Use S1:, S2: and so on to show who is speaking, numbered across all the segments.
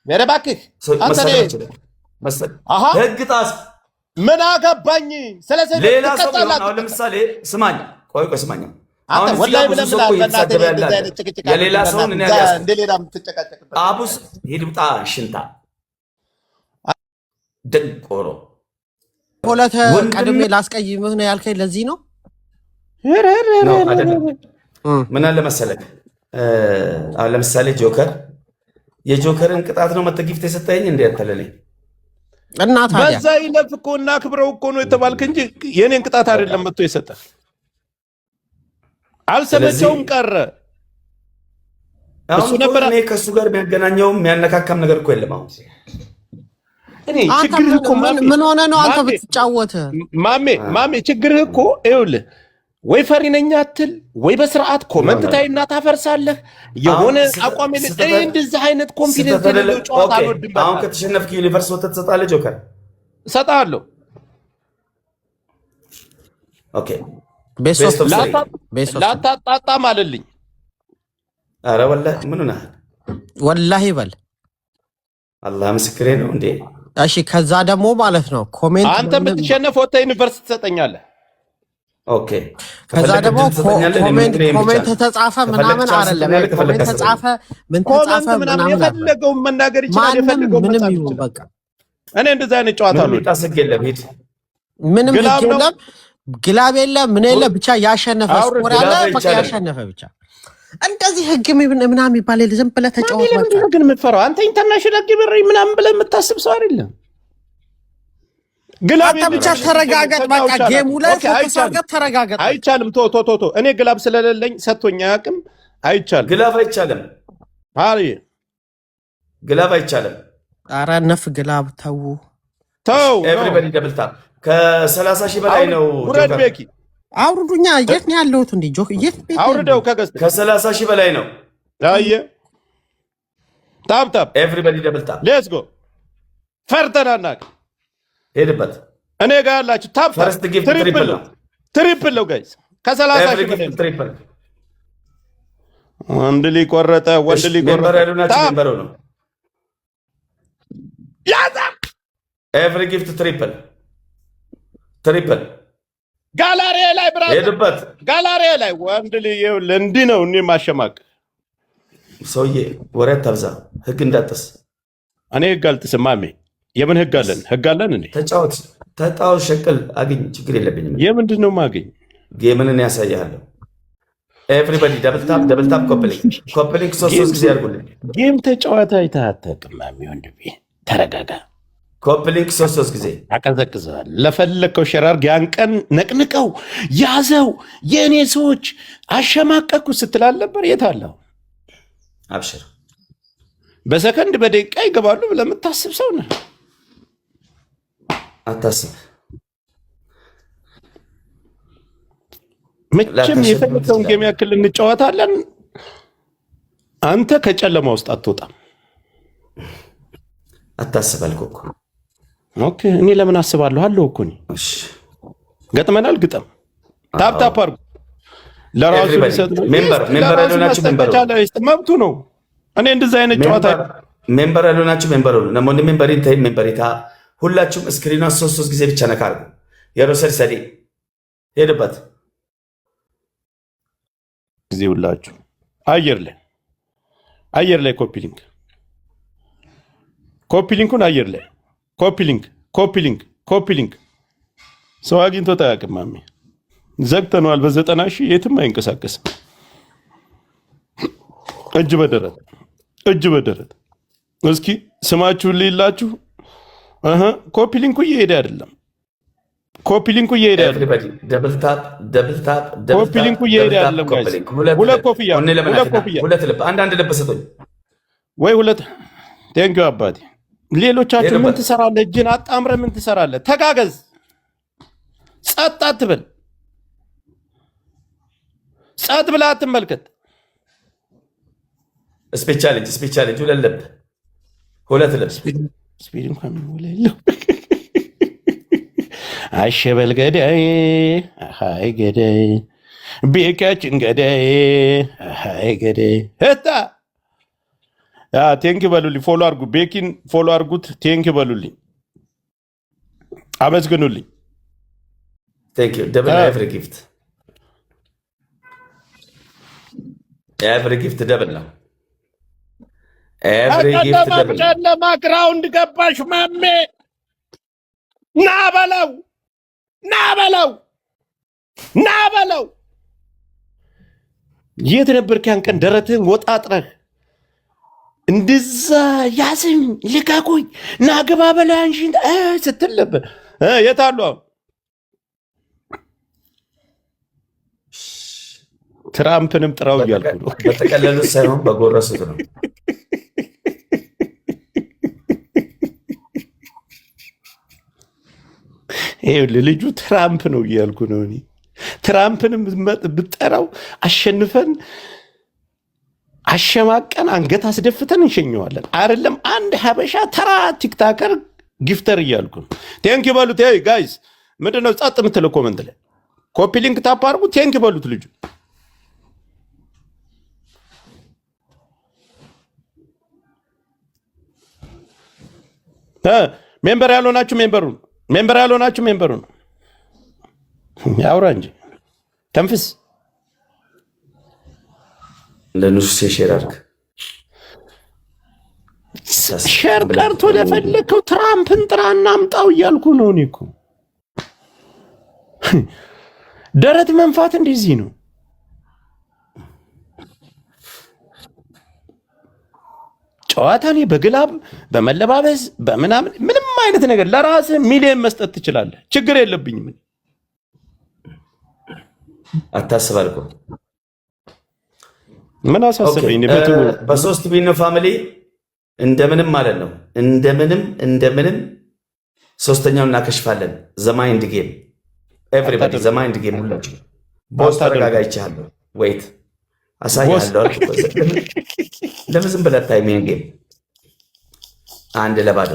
S1: በረባክህ አንተ
S2: ህግ ጣስ
S1: ምን አገባኝ ስለዚህ
S2: ሌላ ሰው ነው። ለምሳሌ ስማኝ፣ ቆይ ስማኝ።
S1: አንተ ወላሂ ብለህ ምን አልበናት
S2: የሌላ ሰው እኔ ያያስ
S1: እንደሌላ የምትጨቃጨቅበት
S2: አቡስ ሂድምጣ ሽንታ ደንቆሮ
S3: ፖለተ ቀድሜ ላስቀይምህ ነው ያልከኝ ለዚህ ነው።
S2: ምን አለ መሰለህ አሁን ለምሳሌ ጆከር የጆከርን ቅጣት ነው መተጊፍት የሰጠኝ እንዴ ያተለለኝ
S3: እና ታዲያ
S1: በዛ ይለፍ እኮ እና ክብረው እኮ ነው የተባልክ እንጂ የኔን ቅጣት አይደለም መጥቶ የሰጠ አልሰለቸውም ቀረ
S2: እሱ ነበር። እኔ ከሱ ጋር የሚያገናኘው የሚያነካካም ነገር እኮ የለም። አሁን
S1: እኔ ችግርህ እኮ
S3: ምን ሆነ ነው አንተ ብትጫወተ
S1: ማሜ ችግርህ እኮ ይኸውልህ ወይ ፈሪ ነኝ አትል ወይ በስርዓት ኮመንት ታይና ታፈርሳለህ። የሆነ አቋም የለህ እንደዚህ አይነት ኮንፊደንስ የሌለው ጨዋታ አልወድም።
S2: አሁን ከተሸነፍክ ዩኒቨርስ ወተት ትሰጣለህ። ጆከር
S1: እሰጥሃለሁ።
S2: ኦኬ
S3: ቤስት
S1: ላታጣጣም አለልኝ።
S2: ኧረ ወላሂ ምን ሆነህ
S3: ወላሂ በል
S2: አላህ ምስክሬ ነው እንዴ።
S3: እሺ ከዛ ደግሞ ማለት ነው ኮሜንት
S1: አንተ ብትሸነፍ ወተህ ዩኒቨርስ ትሰጠኛለህ።
S2: ኦኬ
S3: ከዛ ደግሞ ኮሜንት ተጻፈ ምናምን አይደለም። ኮሜንት ተጻፈ ምን ተጻፈ ምናምን
S1: የፈለገው መናገር ይችላል። የፈለገው
S3: ምንም ይሁን በቃ
S1: እኔ እንደዛ አይነት ጨዋታ ነው።
S2: ታስገ የለም ሂድ
S3: ምንም የለም ግላብ የለም ምን የለም ብቻ ያሸነፈ ስኮር ያለ በቃ ያሸነፈ ብቻ እንደዚህ ህግ ምናምን ይባል ዝም ብለህ ተጫወት። በቃ
S1: ግን የምትፈራው አንተ ኢንተርናሽናል ግብር ምናምን ብለህ የምታስብ ሰው አይደለም። ግላብ
S3: ብቻ ተረጋገጥ። በቃ ጌሙ ላይ ተሳገጥ ተረጋገጥ።
S1: አይቻልም። ቶ እኔ ግላብ ስለሌለኝ ሰጥቶኛ ያቅም አይቻልም።
S2: ግላብ አይቻልም።
S1: አሪ
S2: ግላብ አይቻልም።
S3: ኧረ ነፍ ግላብ ተው
S2: ኤቭሪባዲ ደብል ታፕ ከ30 ሺህ በላይ ነው።
S1: ውረድ ቤኪ
S3: አውርዱኛ። የት ነው ያለሁት እንዴ? ጆክ የት ቤት
S1: አውርደው ከገዝተ
S2: ከ30 ሺህ በላይ ነው።
S1: አየ ታፕ
S2: ኤቭሪባዲ ደብል ታፕ
S1: ሌትስ ጎ ፈርተናናክ
S2: ሄድበት
S1: እኔ ጋር ያላችሁ ታፕ
S2: ፈርስት ጊፍት
S1: ትሪፕል ነው ጋይስ ከ30 ሺህ በላይ
S2: ትሪፕል
S1: ወንድ ሊቆረጠ
S2: ሜምበር ነው
S1: ያዛ
S2: ኤቭሪ ጊፍት ትሪፕል
S1: ጋላሪ ላይ ብራዘር
S2: ሄድበት
S1: ጋላሪ ላይ ወንድ ልየው እንዲህ ነው። እኔ ማሸማቅ
S2: ሰውዬ ወሬ አታብዛ። ህግ እንዳጥስ
S1: እኔ ህግ አልጥስም ማሜ። የምን ህግ አለን? ህግ አለን እንዴ?
S2: ተጫወት ሸቅል አግኝ ችግር የለብኝም።
S1: የምንድን ነው ማግኝ?
S2: ጌምን ያሳያለሁ። ኤቭሪባዲ ደብል ታፕ ኮፕሊንግ ሶስት ጊዜ አድርጉልኝ።
S1: ጌም ተጫዋታ አይታጠቅም ማሜ። ወንድሜ ተረጋጋ።
S2: ኮፕሊንግ ሶስት ጊዜ
S1: አቀዘቅዘዋል። ለፈለከው ሸራር ያን ቀን ነቅንቀው ያዘው የእኔ ሰዎች አሸማቀቁ ስትላል ነበር። የት አለው?
S2: አብሽር
S1: በሰከንድ በደቂቃ ይገባሉ ብለህ የምታስብ ሰው ነህ።
S2: አታስብ።
S1: መቼም የፈለከውን ጌም ያክል እንጫወታለን። አንተ ከጨለማ ውስጥ አትወጣም።
S2: አታስብ አልኩህ እኮ።
S1: ኦኬ እኔ ለምን አስባለሁ? አለው እኮ እኔ ገጥመናል። ግጠም ታፕ አድርጉ። ለራሱ ሊሰጥ
S2: ሜምበር ያልሆናችሁ
S1: መብቱ ነው። እኔ እንደዛ አይነት ጨዋታ
S2: ሜምበር ያልሆናችሁ ሜምበር ሁሉ ነሞን ሜምበሪታ ሁላችሁም ስክሪኗ ሶስት ጊዜ ብቻ ነካ አድርጉ። የሮሰል ሰዲ ሄድበት
S1: ጊዜ ሁላችሁ አየር ላይ ኮፒሊንኩን አየር ላይ ኮፒሊንክ ሰው አግኝቶ ታያቅም ማሜ። ዘግተነዋል። በ90 ሺህ የትም አይንቀሳቀስም። እጅ በደረት እስኪ ስማችሁን ልይላችሁ። ኮፒሊንኩ እየሄደ አይደለም። ኮፒሊንኩ እየሄደ አይደለም። ሁለት ኮፍያ
S2: አንዳንድ ልብ ስጡኝ
S1: ወይ ሁለት። ቴንኪው አባቴ። ሌሎቻችሁ ምን ትሰራለህ? እጅን አጣምረህ ምን ትሰራለህ? ተጋገዝ። ጸጥ አትበል። ጸጥ ብለህ አትመልከት።
S2: ስፔቻሌጅ ሁለት ልብ
S1: ስፒድ እንኳን ወለለው አሸበል ገዳይ አይ ገዳይ ቤካችን ገዳይ አይ ገዳይ እታ ቴንክ በሉልኝ። ፎሎ አርጉ፣ ቤኪን ፎሎ አርጉት። ቴንክ በሉልኝ፣ አመስግኑልኝ።
S2: ቴንክ ዩ ደብል ኤቭሪ ጊፍት ደብል ነው። ኤቭሪ ጊፍት ደብል ነው።
S1: ጨለማ ግራውንድ ገባሽ ማሜ። ና በለው። የት ነበርክ ያን ቀን? ደረትህን ወጣጥረህ እንደዛ ያዝኝ ልቀቁኝ ና ግባ በለው አንቺን ስትል ነበር። የት አሉ አሁን? ትራምፕንም ጥራው እያልኩ ነው።
S2: በተቀለሉት ሳይሆን በጎረሱት ነው።
S1: ልጁ ትራምፕ ነው እያልኩ ነው እኔ። ትራምፕንም ብጠራው አሸንፈን አሸማቀን አንገት አስደፍተን እንሸኘዋለን። አይደለም አንድ ሀበሻ ተራ ቲክታከር ጊፍተር እያልኩ ነው። ቴንክ በሉት ጋይስ። ምንድነው ጸጥ የምትለው? ኮመንት ላይ ኮፒ ሊንክ ታፕ አድርጉ። ቴንክ በሉት ልጁ። ሜምበር ያልሆናችሁ ሜምበሩ ነው ያውራ እንጂ ተንፍስ።
S2: ለኑስ ሼር አድርግ።
S1: ሼር ቀርቶ ለፈለከው ትራምፕን ጥራና አምጣው እያልኩ ነው እኔ እኮ። ደረት መንፋት እንደዚህ ነው። ጨዋታ እኔ በግላብ በመለባበስ በምናምን ምንም አይነት ነገር ለራስህ ሚሊዮን መስጠት ትችላለህ። ችግር የለብኝም።
S2: አታስባልኩ
S1: ምን አሳሰበኝ?
S2: በሶስት ቢኖ ፋሚሊ እንደምንም ማለት ነው እንደምንም ሶስተኛው እናከሽፋለን። ዘማይንድ ጌም ኤቭሪባዲ ዘማይንድ ጌም ሁላችሁ ቦስ ተረጋጋ። ይቻላል ወይት አሳያለሁ። ለምን ዝም ብለህ ታይሚንግ ጌም አንድ ለባዶ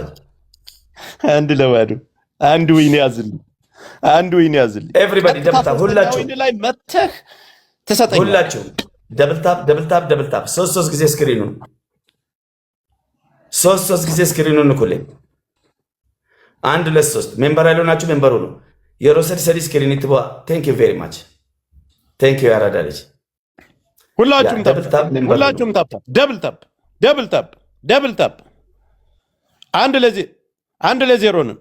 S2: አንድ ዊን ያዝልኝ። ኤቭሪባዲ ደብልታፕ ሁላችሁ
S1: ላይ መተህ ተሰጠኝ።
S2: ሁላችሁ ደብልታፕ ሶስት ጊዜ ስክሪኑን ሶስት ጊዜ ስክሪኑን ንኩልኝ። 1 2 3 ሜምበር ያልሆናችሁ ሜምበሩ ነው። የሮሰድ ሰዲ ስክሪን ይትባ። ቴንክ ዩ ቬሪ ማች ቴንክ ዩ ያራዳ ልጅ።
S1: ሁላችሁም ታፕ ደብል ታፕ አንድ ለዜሮ ነው።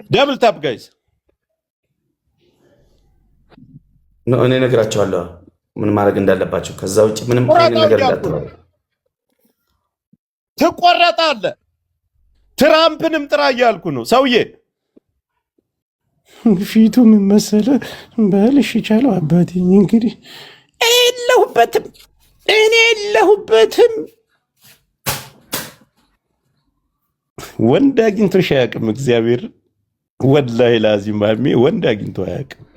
S1: ደብል ታፕ ጋይስ
S2: እኔ እነግራቸዋለሁ ምን ማድረግ እንዳለባቸው። ከዛ ውጭ ምንም ነገር እንዳትለው።
S1: ትቆረጣለህ። ትራምፕንም ጥራ እያልኩ ነው ሰውዬ። ፊቱ ምን መሰለህ? በልሽ ይቻለው አባቴ። እንግዲህ እኔ የለሁበትም። ወንድ አግኝቶሽ አያውቅም። እግዚአብሔር ወላሂ ላዚም ማሜ ወንድ አግኝቶ አያውቅም።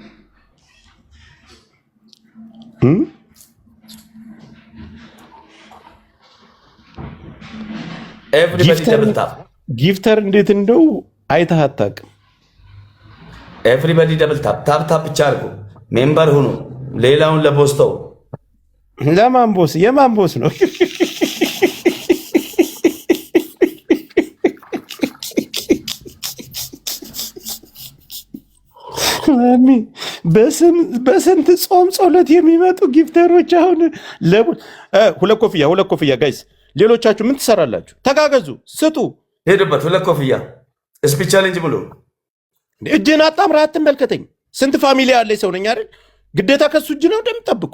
S1: ጊፍተር እንዴት እንደው አይተህ አታውቅም።
S2: ኤቭሪባዲ ደብል ታፕ ብቻ አድርጉ። ሜምበር ሁኑ። ሌላውን ለቦስተው
S1: ለማን ቦስ? የማን ቦስ ነው? በስንት ጾም ጸሎት የሚመጡ ጊፍተሮች አሁን ሁለት ኮፍያ ጋይስ። ሌሎቻችሁ ምን ትሰራላችሁ? ተጋገዙ፣ ስጡ፣
S2: ሄዱበት። ሁለት ኮፍያ ስፒች ቻሌንጅ ብሎ
S1: እጅን አጣምራ አትመልከተኝ። ስንት ፋሚሊ ያለኝ ሰው ነኝ አይደል? ግዴታ ከሱ እጅ ነው እንደምጠብቁ።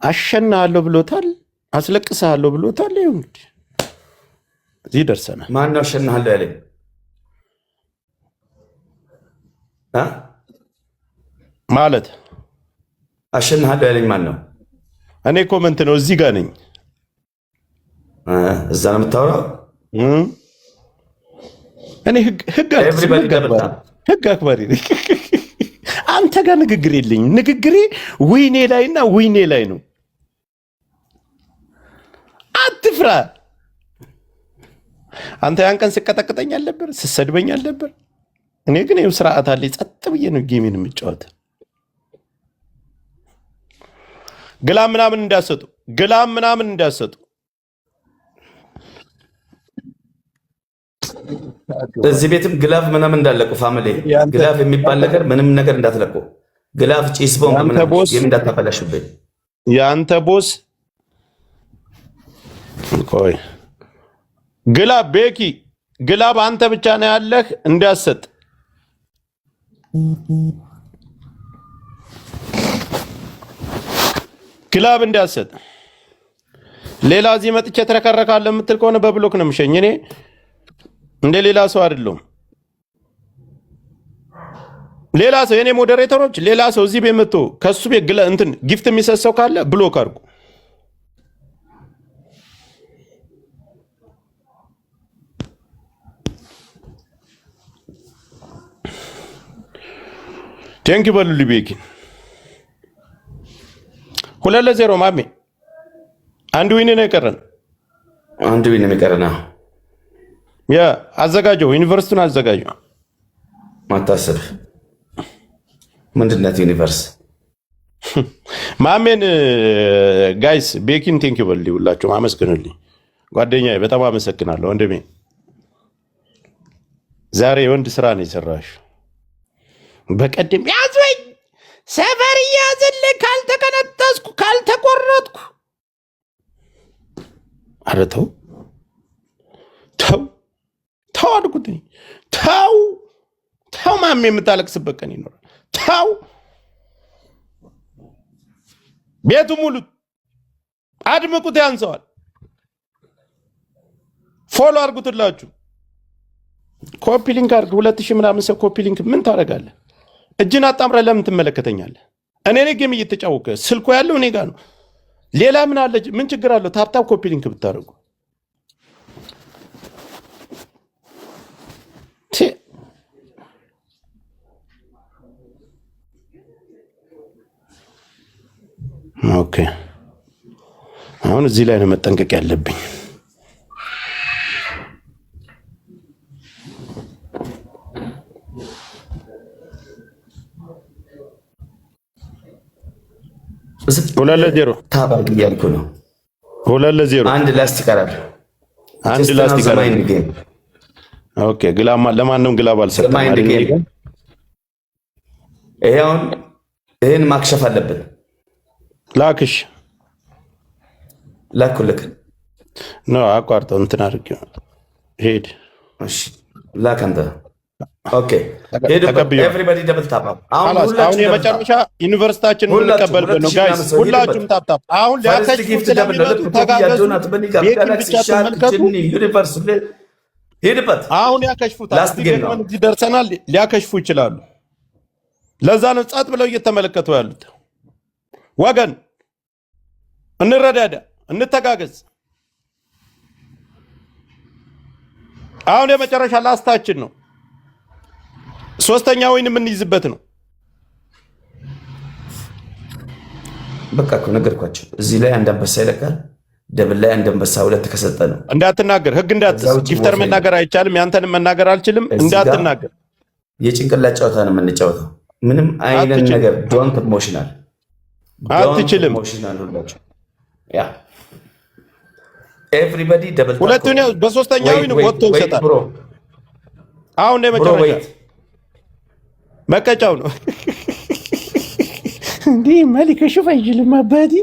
S1: አሸናለሁ ብሎታል፣ አስለቅሳለሁ ብሎታል። ይኸው እንግዲህ እዚህ ደርሰናል።
S2: ማን ነው አሸናለሁ ያለኝ?
S1: ማለት
S2: አሸናለሁ ያለኝ ማን ነው?
S1: እኔ ኮመንት ነው እዚህ ጋር ነኝ።
S2: እዛ ነው የምታወራው?
S1: እኔ ህግ አክባሪ ነኝ። አንተ ጋር ንግግር የለኝም። ንግግሬ ዊኔ ላይና ዊኔ ላይ ነው። አትፍራ። አንተ ያን ቀን ስቀጠቅጠኝ አልነበር? ስሰድበኝ አልነበር? እኔ ግን ይኸው ስርዓት አለኝ። ጸጥ ብዬ ነው ጌሜን የምጫወት። ግላ ምናምን እንዳሰጡ ግላብ ምናምን እንዳሰጡ
S2: እዚህ ቤትም ግላፍ ምናምን እንዳለቁ ፋሚሊ ግላፍ የሚባል ነገር ምንም ነገር እንዳትለቁ። ግላፍ ጭስ ቦምብ ምናምን እንዳታበላሹብኝ።
S1: የአንተ ቦስ ቆይ ግላብ ቤኪ ግላብ አንተ ብቻ ነው ያለህ እንዳሰጥ ግላብ እንዳሰጥ። ሌላ እዚህ መጥቼ ተረከረካለሁ የምትል ከሆነ በብሎክ ነው የምሸኝ። እኔ እንደ ሌላ ሰው አይደለሁም። ሌላ ሰው የኔ ሞዴሬተሮች ሌላ ሰው እዚህ ቤት መጥቶ ከሱ ቤት እንትን ጊፍት የሚሰሰው ካለ ብሎክ አድርጉ። ቴንክ ዩ በሉ ሊቤኪን 2-0 ማሜ። አንድ ዊን ነው የቀረን።
S2: አንድ ዊን ነው የቀረን።
S1: ያ አዘጋጀው፣ ዩኒቨርሲቲውን አዘጋጀው።
S2: ማታሰብ ምንድነት ዩኒቨርስ
S1: ማሜን ጋይስ ቤኪን ቴንክ ዩ በሉ ሁላችሁም አመስግኑልኝ። ጓደኛዬ በጣም አመሰግናለሁ ወንድሜ። ዛሬ የወንድ ስራ ነው የሰራሽ። በቀደም ያዙኝ ሰፈር እያዝልህ ካልተቀነጠስኩ ካልተቆረጥኩ። ኧረ ተው ተው ተው አድርጉት። ተው ተው ማሜ የምታለቅስበት ቀን ይኖራል። ተው ቤቱ ሙሉት፣ አድምቁት፣ ያንሰዋል። ፎሎ አድርጉትላችሁ። ኮፒ ሊንክ አድርግ። 2000 ምናምን ሰው ኮፒ ሊንክ ምን ታደርጋለህ? እጅን አጣምረህ ለምን ትመለከተኛለህ? እኔ ጌም እየተጫወከ ስልኮ ያለው እኔ ጋር ነው። ሌላ ምን አለ? ምን ችግር አለው? ታፕታፕ ኮፒ ሊንክ ብታደርጉ። ኦኬ አሁን እዚህ ላይ ነው መጠንቀቅ ያለብኝ።
S2: ታባቅ እያልኩ ነው።
S1: 2-0
S2: አንድ ላስት ይቀራል።
S1: አንድ ላስት ይቀራል። ኦኬ ግላማ ለማንም ግላብ አልሰጠም አይደል?
S2: ይሄውን ይሄን ማክሸፍ አለብን።
S1: ላክሽ
S2: ላኩልክ
S1: ነው አቋርጠው እንትን አድርጌው ሄድ።
S2: እሺ ላክ አንተ። ኦኬ ሄድ። ኤቭሪባዲ ደብል ታፕ።
S1: አሁን የመጨረሻ ዩኒቨርሲቲያችንን እንቀበልበት ነው ጋይስ። ሁላችሁም ታፕ ታፕ። አሁን ሊያከሽፉ ስለሚመጡ ተጋገዙ። ቤኪን ብቻ ተመልከቱ።
S2: ዩኒቨርስ ሄድበት።
S1: አሁን ያከሽፉታል። እዚህ ደርሰናል። ሊያከሽፉ ይችላሉ። ለዛ ነው ጻጥ ብለው እየተመለከቱ ያሉት። ወገን እንረዳዳ፣ እንተጋገዝ። አሁን የመጨረሻ ላስታችን ነው። ሶስተኛ ወይን የምንይዝበት ነው።
S2: በቃ እኮ ነገርኳቸው። እዚህ ላይ አንድ አንበሳ ይለቃል፣ ደብል ላይ አንድ አንበሳ ሁለት ከሰጠ ነው።
S1: እንዳትናገር፣ ህግ እንዳትስ። ጊፍተር መናገር አይቻልም። ያንተንም መናገር አልችልም። እንዳትናገር።
S2: የጭንቅላት ጨዋታ ነው የምንጫወተው። ምንም አይነት ነገር ዶንት ኢሞሽናል
S1: አትችልም።
S2: ያ ኤቭሪባዲ ደብል ታፕ።
S1: ሁለቱን በሶስተኛው ወጥቶ ይሰጣል። አሁን የመጨረሻ መቀጫው ነው። እንዴ ማሊክ ሹፍ አይችልም። አባዲ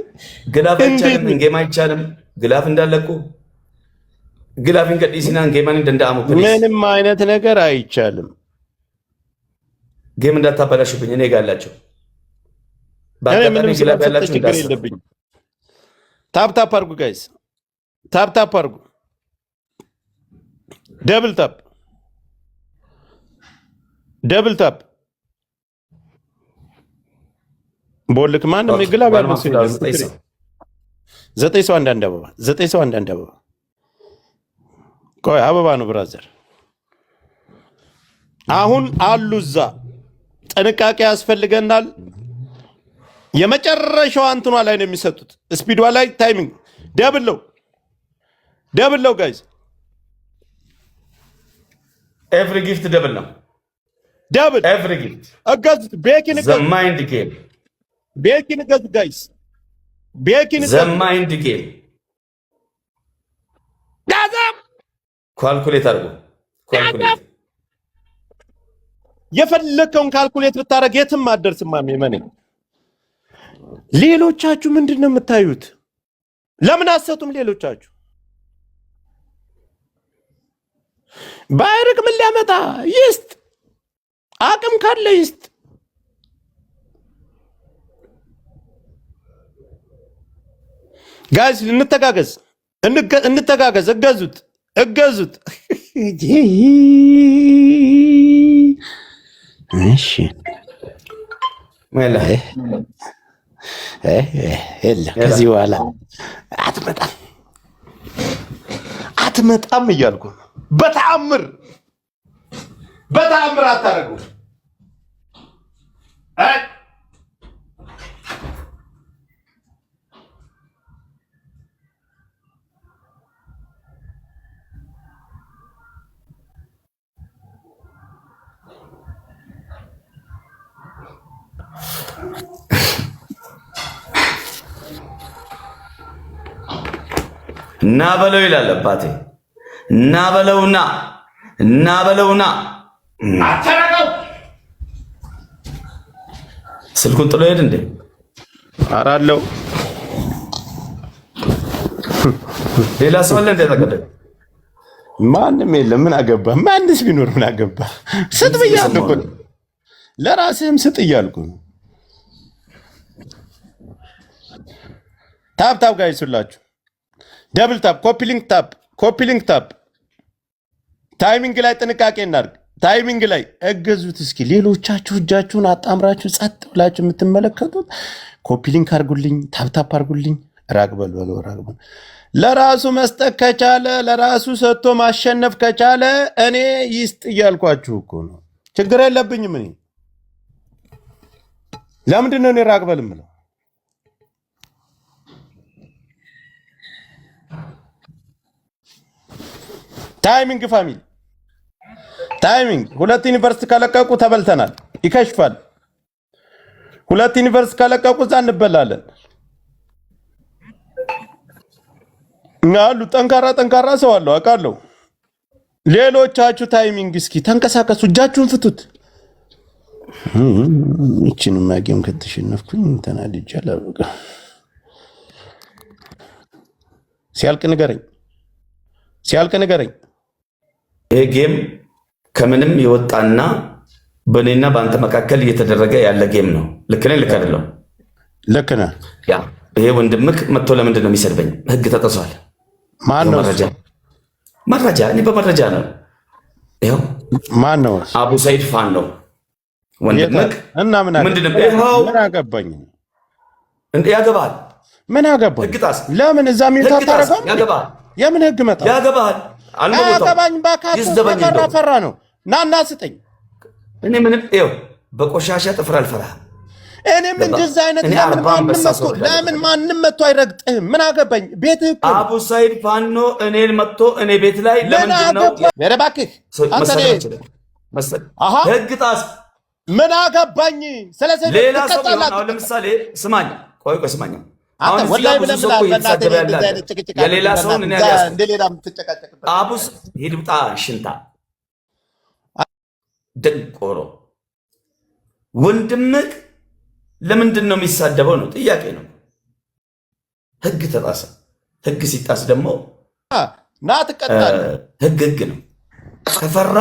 S2: ግላፍ አይቻልም፣ እንጌም አይቻልም። ግላፍ እንዳለቁ ግላፍ እንገዲሲና እንጌማን እንደንዳሙ
S1: ምንም አይነት ነገር አይቻልም።
S2: ጌም እንዳታበላሽብኝ። እኔ ጋር አላችሁ
S1: ምንም ችግር የለብኝም። ታፕ ታፕ አድርጉ ጋይስ፣ ታፕ ታፕ አድርጉ። ደብል ታፕ ደብል ታፕ። ቦልክ ማንም ግላብ ያለው ሰው 9 ሰው አንዳንድ አበባ 9 ሰው አንዳንድ አበባ። ቆይ አበባ ነው ብራዘር። አሁን አሉ እዛ ጥንቃቄ ያስፈልገናል። የመጨረሻው አንትኗ ላይ ነው የሚሰጡት። ስፒዷ ላይ ታይሚንግ ደብል ነው ጋይስ።
S2: ኤቭሪ ጊፍት ደብል ነው።
S1: ደብል
S2: ኤቭሪ ጊፍት
S1: አጋዝ ቤኪን
S2: ዘ ማይንድ ጌም
S1: ቤኪን አጋዝ ጋይስ። ቤኪን
S2: ዘማይንድ ጌም
S1: ጋዛም
S2: ካልኩሌት አድርጎ ካልኩሌት
S1: የፈለከውን ካልኩሌት ብታረግ የትም አትደርስም። ማሜ ሌሎቻችሁ ምንድን ነው የምታዩት? ለምን አሰጡም? ሌሎቻችሁ ባይርቅ ምን ሊያመጣ ይስጥ? አቅም ካለ ይስጥ። ጋይስ እንተጋገዝ፣ እንተጋገዝ። እገዙት። እሺ ከዚህ በኋላ አትመጣም እያልኩ በተአምር አታደርጉ።
S2: እና በለው ይላል አባቴ። እና በለውና
S1: አተረቀው
S2: ስልኩን ጥሎ ሄድ እንዴ?
S1: አራለው
S2: ሌላ ሰው አለ እንዴ? ተቀደ
S1: ማንም የለም። ምን አገባ? ማንስ ቢኖር ምን አገባ? ስጥ ብያለሁ እኮ ለራስህም ስጥ እያልኩ ነው። ታፕ ጋይስ ሁላችሁ ደብል ታፕ፣ ኮፒሊንክ ታፕ። ታይሚንግ ላይ ጥንቃቄ እናድርግ። ታይሚንግ ላይ እገዙት። እስኪ ሌሎቻችሁ እጃችሁን አጣምራችሁ ጸጥ ብላችሁ የምትመለከቱት ኮፒሊንክ አድርጉልኝ፣ ታፕ አድርጉልኝ። ራግበል ለራሱ መስጠት ከቻለ ለራሱ ሰጥቶ ማሸነፍ ከቻለ እኔ ይስጥ እያልኳችሁ እኮ ነው። ችግር የለብኝም። እኔ ለምንድን ነው እኔ ራግበል የምለው? ታይሚንግ ፋሚሊ ታይሚንግ። 2 ዩኒቨርሲቲ ከለቀቁ ተበልተናል፣ ይከሽፋል። 2 ዩኒቨርሲቲ ከለቀቁ እዛ እንበላለን። አሉ ጠንካራ ሰው አለው አውቃለሁ። ሌሎቻችሁ ታይሚንግ እስኪ ተንቀሳቀሱ፣ እጃችሁን ፍቱት። እቺንም ማጌም ከተሸነፍኩኝ ተናድጃለሁ። በቃ ሲያልቅ ንገረኝ።
S2: ይሄ ጌም ከምንም የወጣና በእኔና በአንተ መካከል እየተደረገ ያለ ጌም ነው። ልክ ነኝ? ልክ አይደለም?
S1: ልክ ነህ።
S2: ያ ይሄ ወንድምክ መጥቶ ለምንድን ነው የሚሰድበኝ? ህግ ተጥሷል።
S1: ማን ነው?
S2: መረጃ እኔ በመረጃ ነው። ይኸው
S1: ማን ነው?
S2: አቡ ሰይድ ፋን ነው ወንድምክ።
S1: እና ምን አገባኝ?
S2: ያገባሃል።
S1: ምን አገባኝ?
S2: ህግ ጣስ።
S1: ለምን እዛ ሚውት አታረጋም?
S2: ያገባሃል።
S1: የምን ህግ መጣ?
S2: ያገባሃል።
S1: አገባኝ። ባካቱ ፈራ ነው። ናና ስጠኝ።
S2: እኔ ምንም ይኸው በቆሻሻ ጥፍር አልፈራህም።
S1: እኔም እንደዚህ አይነት ለምን ማንም መጥቶ አይረግጥህም? ምን አገባኝ? ቤትህ እኮ
S2: አቡ ሰይድ ፋኖ እኔን መጥቶ እኔ ቤት ላይ ለምንድን ነው?
S1: ኧረ እባክህ
S2: ህግ ጣስ።
S1: ምን አገባኝ? ስለዚህ
S2: ሌላ ሰው አሁን ለምሳሌ ስማኝ፣ ቆይ ስማኝ። አሁን
S1: ወላሂ ብለህ
S2: የሌላ ሰውን እኔ አቡስ ሂድምጣ ሽንታ ደንቆሮ ወንድምህ ለምንድን ነው የሚሳደበው? ነው ጥያቄ ነው። ህግ ተጣሰ። ህግ ሲጣስ ደግሞ
S1: ና ትቀጣለህ።
S2: ህግ ነው። ከፈራ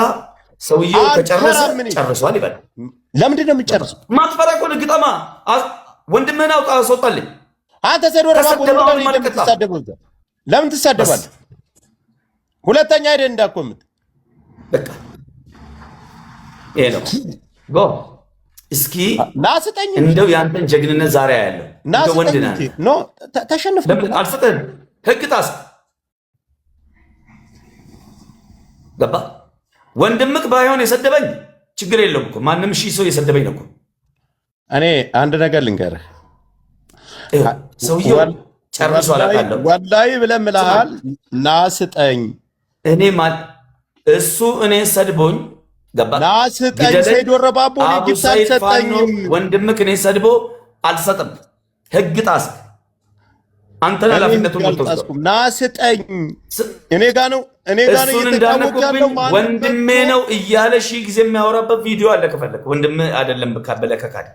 S2: ሰውየው ከጨረሰ ጨርሷል ይበል።
S1: ለምንድን ነው የሚጨርሰው?
S2: ማትፈራ እኮ ግጠማ። ወንድምህን አውጣ፣ አስወጣልኝ።
S1: አንተ ሰዶ ለምን ትሳደባለህ? ሁለተኛ ሄደህ እንዳኮምት
S2: በቃ ይሄ ነው። ጎ እስኪ
S1: ናስጠኝ።
S2: እንደው ያንተን ጀግንነት ዛሬ ያለው እንደው ወንድ ነህ።
S1: ኖ ተሸነፍ።
S2: አልሰጥህም። ህግ ጣስ። ገባ? ወንድምክ ባይሆን የሰደበኝ ችግር የለውም እኮ ማንም ሺህ ሰው የሰደበኝ ነው እኮ።
S1: እኔ አንድ ነገር ልንገርህ፣
S2: ሰውየው ጨርሶ አላውቃለሁ።
S1: ወላሂ ብለህ ምልሃል። ናስጠኝ።
S2: እኔ እሱ እኔ ሰድቦኝ ገባ?
S1: ናስጠኝ። ሰይድ ወረባቦ ጊፍት አልሰጠኝም።
S2: ወንድምክ እኔ ሰድቦ አልሰጥም። ህግ ጣስ። አንተን ኃላፊነቱን የምትወስደው
S1: ና ስጠኝ። እኔ ጋ ነው
S2: እሱን እንዳነኩብኝ ወንድሜ ነው እያለ ሺህ ጊዜ የሚያወራበት ቪዲዮ አለ። ከፈለክ ወንድሜ አይደለም ብካበለ ከካድ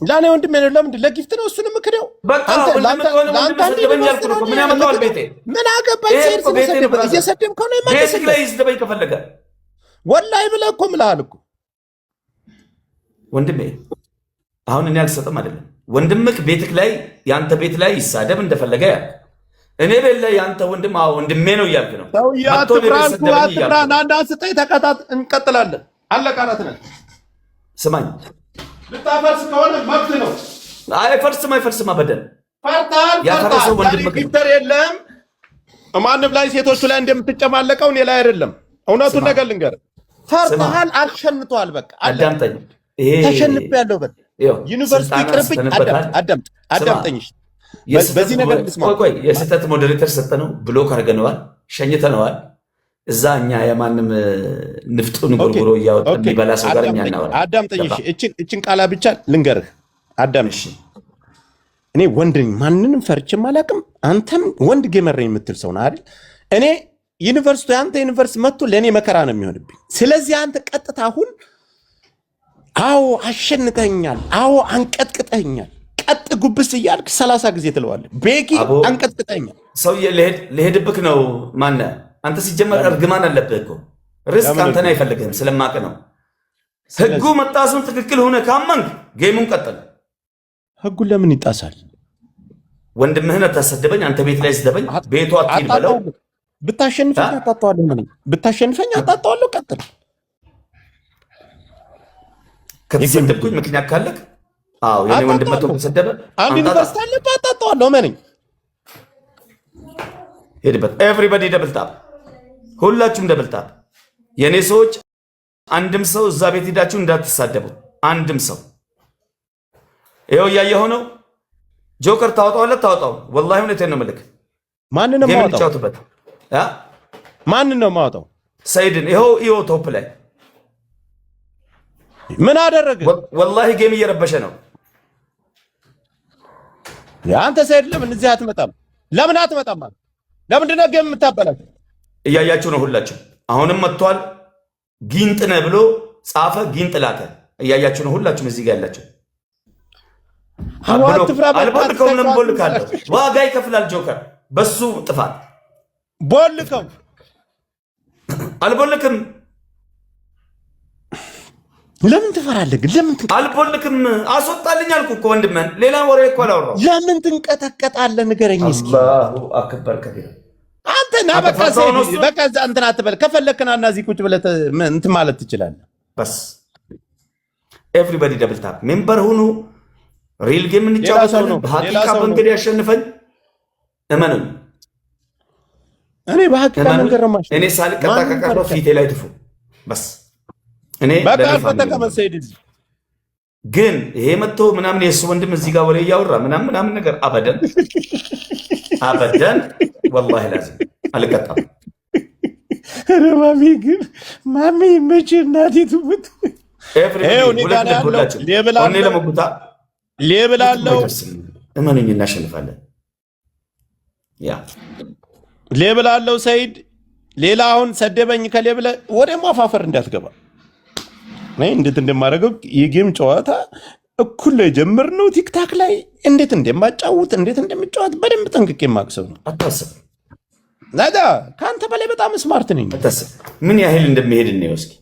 S1: ለኔ ወንድሜ ነው። ለምንድን ለጊፍት ነው እሱን ምክደው?
S2: በቃ ወንድሜ ያልኩ ነው። ምን ያመጣዋል ቤቴ?
S1: ምን አገባኝ? እየሰደብከው ነው
S2: ቤት ላይ ይስደበኝ ከፈለገ
S1: ወላሂ ብለህ እኮ ምልሃል እኮ
S2: ወንድሜ። አሁን እኔ አልሰጥም አይደለም ወንድምክ ቤትክ ላይ ያንተ ቤት ላይ ይሳደብ እንደፈለገ ያ እኔ ቤት ላይ ያንተ ወንድም ወንድሜ ነው እያልክ ነው።
S1: አትፍራ ናና ስጠኝ። እንቀጥላለን። አለቃራት ነን።
S2: ስማኝ
S1: ልታፈርስ ከሆነ መብት ነው።
S2: አይፈርስም አበደን
S1: ያፈረሰው ወንድምክ ጊፍተር የለም። ማንም ላይ ሴቶቹ ላይ እንደምትጨማለቀው እኔ ላይ አይደለም። እውነቱን ነገር ልንገርህ፣ ፈርተሃል፣ አልሸንቷል። በቃ
S2: አዳምጠኝ።
S1: ተሸንፌያለሁ። በቃ ዩኒቨርሲቲ ይቅርብኝ። አዳምጠኝ። በዚህ ነገር
S2: ቆይ የስህተት ሞዴሬተር ሰጠነው፣ ብሎክ አድርገነዋል፣ ሸኝተነዋል። እዛ እኛ የማንም ንፍጡን ጎርጎሮ እያወጣ የሚበላ ሰው ጋር እኛ እናወራ።
S1: አዳምጠኝ። እችን ቃላ ብቻ ልንገርህ፣ አዳምሽ። እኔ ወንድ ነኝ፣ ማንንም ፈርችም አላውቅም። አንተም ወንድ ጌመረኝ የምትል ሰው ነህ አይደል? እኔ ዩኒቨርሲቲ አንተ ዩኒቨርሲቲ መጥቶ ለእኔ መከራ ነው የሚሆንብኝ። ስለዚህ አንተ ቀጥታ አሁን አዎ አሸንተኛል፣ አዎ አንቀጥቅጠኛል፣ ቀጥ ጉብስ እያልክ 30 ጊዜ ትለዋለህ። ቤኪ አንቀጥቅጠኛል።
S2: ሰውዬ ልሄድብክ ነው። ማነህ አንተ? ሲጀመር እርግማን አለብህ እኮ። ርስክ አንተን አይፈልግህም ስለማቅ ነው። ህጉ መጣሱን ትክክል ሆነ ካመንክ ጌሙን ቀጥል።
S1: ህጉን ለምን ይጣሳል?
S2: ወንድምህን አታሰደበኝ፣ አንተ ቤት ላይ ስደበኝ፣ ቤቱ አትሂድ በለው።
S1: ብታሸንፈኝ አጣጣዋለሁ። ብታሸንፈኝ አጣጣዋለሁ። ቀጥል።
S2: ከተሰደብኩኝ ምክንያት ካለክ የኔ ወንድም መቶ ተሰደበ
S1: አንድ ዩኒቨርሲቲ አለብህ፣ አጣጣዋለሁ። መነኝ
S2: ሄድበት። ኤቭሪባዲ ደብል ታፕ፣ ሁላችሁም ደብል ታፕ። የኔ ሰዎች አንድም ሰው እዛ ቤት ሄዳችሁ እንዳትሳደቡ። አንድም ሰው ይኸው እያየኸው ነው። ጆከር ታወጣዋለህ፣ ታወጣው። ወላሂ እውነቴን ነው የምልህ።
S1: ማንን ነው የማወጣው? ማንን ነው የማወጣው?
S2: ሰይድን። ይኸው ኢዮ ቶፕ ላይ
S1: ምን አደረገ?
S2: ወላሂ ጌም እየረበሸ ነው።
S1: አንተ ሰይድ ለምን እዚህ አትመጣም? ለምን አትመጣም? ለምንድን ነው ጌም የምታበላሽ?
S2: እያያችሁ ነው ሁላችሁ። አሁንም መጥቷል። ጊንጥ ነህ ብሎ ጻፈ፣ ጊንጥ ላከ። እያያችሁ ነው ሁላችሁም እዚህ ጋር ያላችሁ። አልቦልከውም። ለምን ቦልካለሁ? ዋጋ ይከፍላል ጆከር በሱ ጥፋት።
S1: ቦልከው።
S2: አልቦልክም።
S1: ለምን ትፈራለህ ግን? ለምን
S2: አልቦልክም? አስወጣልኝ አልኩህ እኮ ወንድምህን። ሌላ ወሬ እኮ አላወራሁም።
S1: ለምን ትንቀጠቀጣለህ? ንገረኝ እስኪ።
S2: አላሁ አክበር ከቢራ።
S1: አንተ ና በቃ እንትን አትበል። ከፈለክና እና እዚህ ቁጭ ብለህ እንትን ማለት ትችላለህ።
S2: በስ ኤቭሪባዲ ደብል ታፕ ሜምበር ሁኑ። ሪል ጌም እንጫወታለን። በሀቂቃ መንገድ ያሸንፈኝ። እመኑኝ።
S1: እኔ በሀቂቃ መንገድ ነው
S2: እኔ ሳልቀጣ ከቀረሁ ፊቴ ላይ ትፉ። በስ እኔ ግን ይሄ መጥቶ ምናምን የእሱ ወንድም እዚህ ጋር ወሬ እያወራ ምናምን ነገር አበደን ወላሂ ላዚም አልቀጣም።
S1: ማሚ ግን ማሚ መቼ እናቴ ትሙት ሌብል አለው።
S2: እመኑኝ እናሸንፋለን። ያ
S1: ሌብል አለው ሰይድ። ሌላ አሁን ሰደበኝ ከሌብለ ወደ ማፋፈር እንዳትገባ። እንዴት እንደማደርገው የጌም ጨዋታ እኩል ላይ ጀምርነው ቲክታክ ላይ እንዴት እንደማጫውት እንዴት እንደምጫወት በደንብ ጠንቅቄ የማቅሰው ነው።
S2: አታስብ
S1: ናዳ ከአንተ በላይ በጣም ስማርት ነኝ።
S2: አታስብ ምን ያህል እንደሚሄድ ነው። እስኪ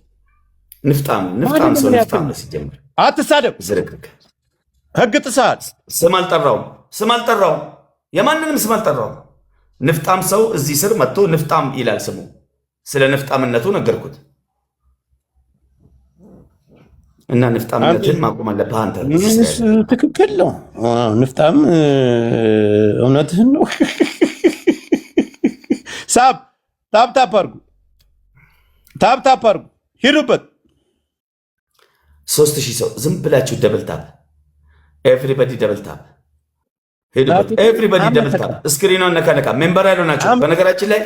S2: ንፍጣም ሰው ንፍጣም ነው ሲጀምር።
S1: አትሳደብ።
S2: ዝርክርክ
S1: ህግ ጥሰሃል።
S2: ስም አልጠራውም። የማንንም ስም አልጠራውም። ንፍጣም ሰው እዚህ ስር መጥቶ ንፍጣም ይላል ስሙ። ስለ ንፍጣምነቱ ነገርኩት እና ንፍጣምነትን ማቆም አለብህ አንተ።
S1: ትክክል ነው። ንፍጣም እውነትህን ነው። ታፕ አድርጉ ሂዱበት።
S2: 3000 ሰው ዝም ብላችሁ ደብል ታፕ። ኤቭሪባዲ ደብል ታፕ ሄዱበት። ኤቭሪባዲ ደብል ታፕ። እስክሪኗን ነካ። ሜምበር ያልሆናችሁ በነገራችን ላይ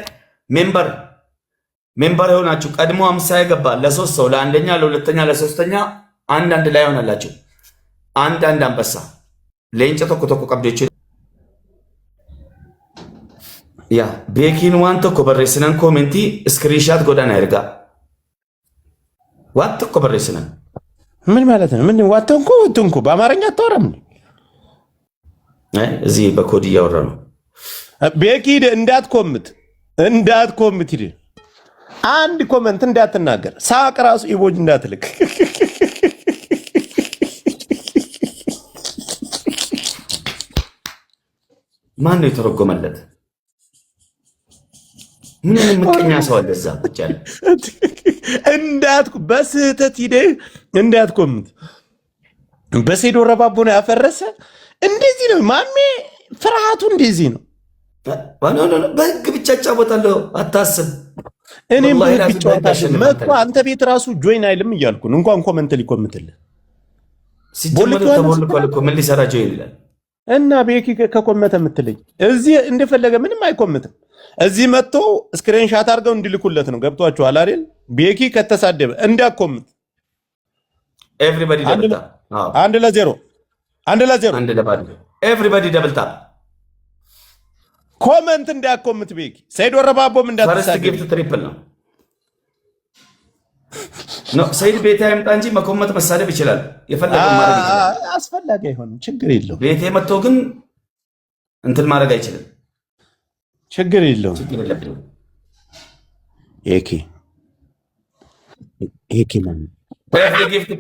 S2: ሜምበር የሆናችሁ ቀድሞ 50 የገባ ለ3 ሰው ለአንደኛ፣ ለሁለተኛ፣ ለሶስተኛ አንድ ላይ ሆናላችሁ። አንድ አንበሳ ለእንጨት ተኮ ቀብዶች ያ ቤኪን ዋን tokko barreessinan koomentii iskiriinሻት ጎዳና ያርጋ ዋን tokko barreessinan
S1: ምን ማለት ነው? ምን ዋተንኩ ወተንኩ በአማርኛ አታወራም?
S2: እዚህ በኮድ እያወራ ነው።
S1: ቤኪ እንዳትኮምት ሂድ። አንድ ኮመንት እንዳትናገር። ሳቅ ራሱ ኢቦጅ እንዳትልክ።
S2: ማን ነው የተረጎመለት? ምን ምቀኛ ሰው አለ እዛ ቁጭ ያለ።
S1: በስህተት ሂደህ እንዳትኮምት። በሴዶ ረባቦ ነው ያፈረሰ። እንደዚህ ነው ማሜ፣ ፍርሃቱ እንደዚህ ነው።
S2: በህግ ብቻ እጫወታለሁ አታስብ።
S1: እኔም በህግ እጫወታለሁ። መጥቶ አንተ ቤት ራሱ ጆይን አይልም እያልኩ ነው። እንኳን ኮመንት ሊኮምትልህ
S2: ሲጀመር ተቦልኳል እኮ ምን ሊሰራ ጆይን ይላል።
S1: እና ቤኪ ከኮመተ የምትለኝ እዚህ እንደፈለገ ምንም አይኮምትም። እዚህ መጥቶ ስክሪንሻት አድርገው እንዲልኩለት ነው። ገብቷችኋል አይደል? ቤኪ ከተሳደበ እንዳትኮምት።
S2: ኤቭሪባዲ ደብልታ
S1: 1-0
S2: ኤቭሪባዲ ደብልታ
S1: ኮመንት እንዳትኮምት። ቤኪ ሰይድ ወረባቦም እንዳትሳደብ።
S2: ፈርስት ጊፍት ትሪፕል ነው። ሰይድ ቤቴ አይምጣ እንጂ መኮመት መሳደብ ይችላል። የፈለገው ማድረግ ይችላል።
S1: አስፈላጊ አይሆንም፣ ችግር የለውም።
S2: ቤቴ መጥቶ ግን እንትን ማድረግ አይችልም።
S1: ችግር የለውም። ኤኬ ማለት
S2: ፈርስት ጊፍት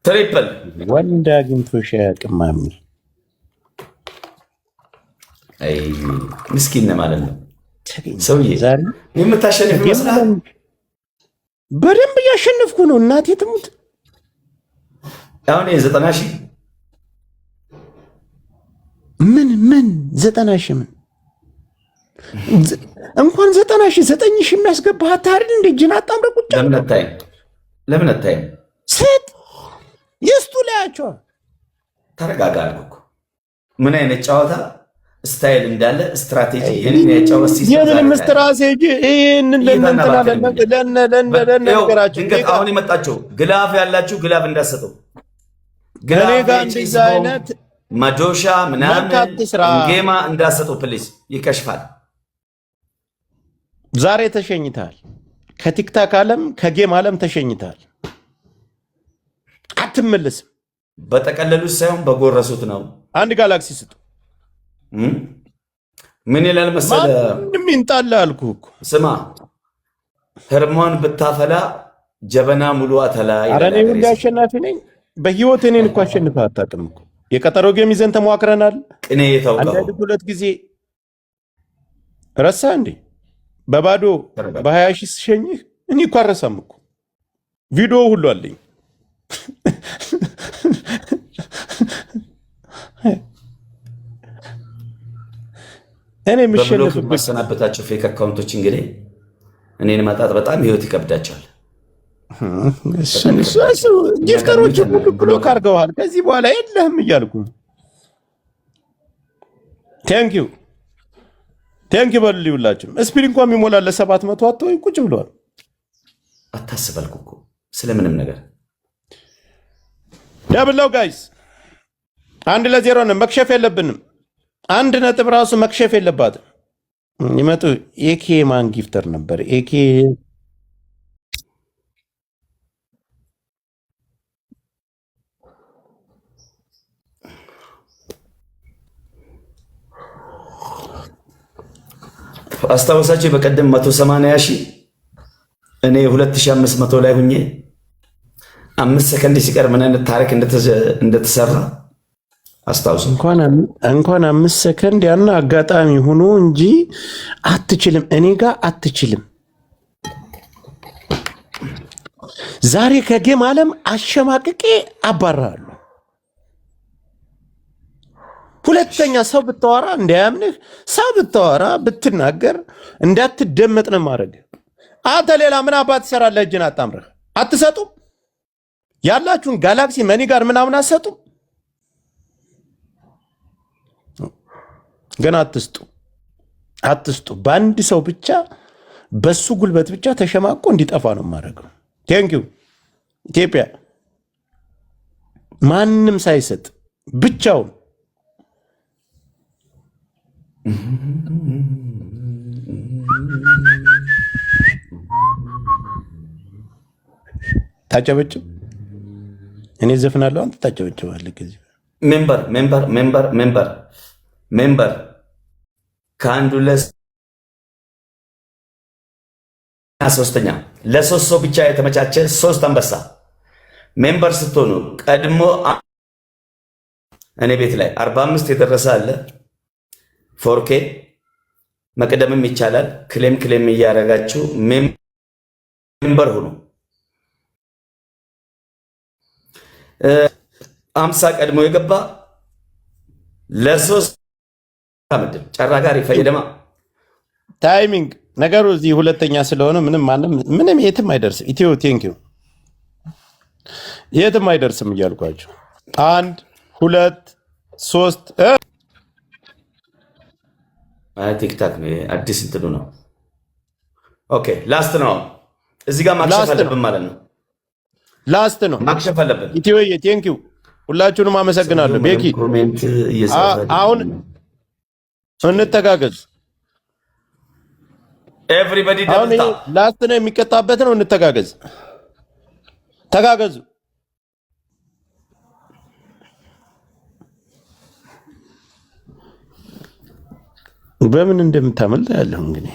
S2: ትሪፕል
S1: ወንድ አግኝቶሽ አያውቅም።
S2: አይ ምስኪን ነው ማለት ነው። ሰውዬ የምታሸንፍ ይመስላል።
S1: በደንብ እያሸነፍኩ ነው። እናቴ ትሙት።
S2: አሁን 90 ሺህ
S1: ምን 90 ሺህ ምን እንኳን 90 ሺህ 9 ሺህ የሚያስገባህ ታሪክ እንደ ጅና አጣምረ ቁጭ
S2: ለምን አታይም?
S1: ሴት የስቱ ላያቸው
S2: ተረጋጋ አልኩ እኮ ምን አይነት ጨዋታ ስታይል እንዳለ ስትራቴጂ የኔን ያጫወት ሲስተም
S1: የምን ስትራቴጂ ይሄንን ለነገራችሁ
S2: ድንገት አሁን የመጣችሁ ግላፍ ያላችሁ ግላፍ እንዳሰጠው
S1: ግላፍ ጋር እንደዚህ አይነት
S2: ማዶሻ ምናምን ጌማ እንዳሰጠው ፕሊዝ ይከሽፋል።
S1: ዛሬ ተሸኝታል። ከቲክታክ ዓለም ከጌም ዓለም ተሸኝታል። አትመለስም።
S2: በጠቀለሉት ሳይሆን በጎረሱት ነው።
S1: አንድ ጋላክሲ ስጡ።
S2: ምን ይላል መሰለ?
S1: ምንም ይንጣላ አልኩህ እኮ።
S2: ስማ ህርሟን ብታፈላ ጀበና ሙሉ አተላ
S1: ይላል። አረ እኔ ሁሉ አሸናፊ ነኝ በህይወት። እኔን እኮ አሸንፈህ አታውቅም እኮ። የቀጠሮ ጌም ይዘን ተሟክረናል።
S2: ቅኔ የታውቀው
S1: አንድ ሁለት ጊዜ ረሳ እንዴ? በባዶ በ20 ሺህ ስሸኝህ እኔ እኮ አረሳም እኮ። ቪዲዮ ሁሉ አለኝ። እኔ
S2: በብሎክ ማሰናበታቸው ፌክ አካውንቶች እንግዲህ እኔን ማጣት በጣም ህይወት ይከብዳቸዋል።
S1: ጊፍተሮች ሁሉ ብሎክ አድርገዋል። ከዚህ በኋላ የለህም እያልኩ ቴንኪው በሉ ሊውላችሁ። ስፒድ እንኳን የሚሞላ ለ700 አቶ ቁጭ ብለዋል።
S2: አታስበልኩ እኮ ስለምንም ነገር
S1: ደብለው ጋይስ 1-0 ነው። መክሸፍ የለብንም። 1 ነጥብ ራሱ መክሸፍ የለባትም። ይመጡ ኤኬ ማን ጊፍተር ነበር? ኤኬ
S2: አስታወሳችሁ? በቀደም 180 ሺህ እኔ 2500 ላይ ሁኜ 5 ሰከንድ ሲቀር ምን አይነት ታሪክ እንደተሰራ አስታውሱ።
S1: እንኳን 5 ሰከንድ ያን አጋጣሚ ሆኖ እንጂ አትችልም፣ እኔ ጋር አትችልም። ዛሬ ከጌም ዓለም አሸማቅቄ አባራለሁ። ሁለተኛ ሰው ብታወራ እንዳያምንህ፣ ሰው ብታወራ ብትናገር እንዳትደመጥ ነው ማድረግ። አንተ ሌላ ምን አባት ትሰራለህ? እጅን አጣምረህ አትሰጡም? ያላችሁን ጋላክሲ መኒ ጋር ምናምን አትሰጡም? ግን አትስጡ። በአንድ ሰው ብቻ በሱ ጉልበት ብቻ ተሸማቆ እንዲጠፋ ነው ማድረግ። ቴንኪው ኢትዮጵያ። ማንም ሳይሰጥ ብቻውን ታጨበጭብ። እኔ ዘፍናለሁ፣ አንተ ታጨበጭባለህ። ከዚህ
S2: ሜምበር ከአንዱ ሶስተኛ ለሶስት ሰው ብቻ የተመቻቸ 3 አንበሳ ሜምበር ስትሆኑ ቀድሞ እኔ ቤት ላይ 45 የደረሰ አለ። 4K መቅደምም ይቻላል። ክሌም እያደረጋችሁ ሜምበር ሁኑ። 50 ቀድሞ የገባ ለ3 ምድብ ጨራጋሪ ፈይደማ
S1: ታይሚንግ ነገሩ እዚህ ሁለተኛ ስለሆነ ምንም የትም አይደርስም። ኢትዮ ቴንኪው የትም አይደርስም እያልኳቸው 1 2 3
S2: ቲክታክ ነው አዲስ እንትኑ ነው። ኦኬ ላስት ነው። እዚህ ጋር ማክሸፍ አለብን ማለት ነው።
S1: ላስት ነው
S2: ማክሸፍ አለብን።
S1: ኢትዮ ቴንኪው ሁላችሁንም አመሰግናለሁ። ቤኪ አሁን እንተጋገዝ።
S2: ኤቭሪባዲ
S1: አሁን ላስት ነው የሚቀጣበት ነው። እንተጋገዝ፣ ተጋገዙ። በምን እንደምታመልጥ ያለው እንግዲህ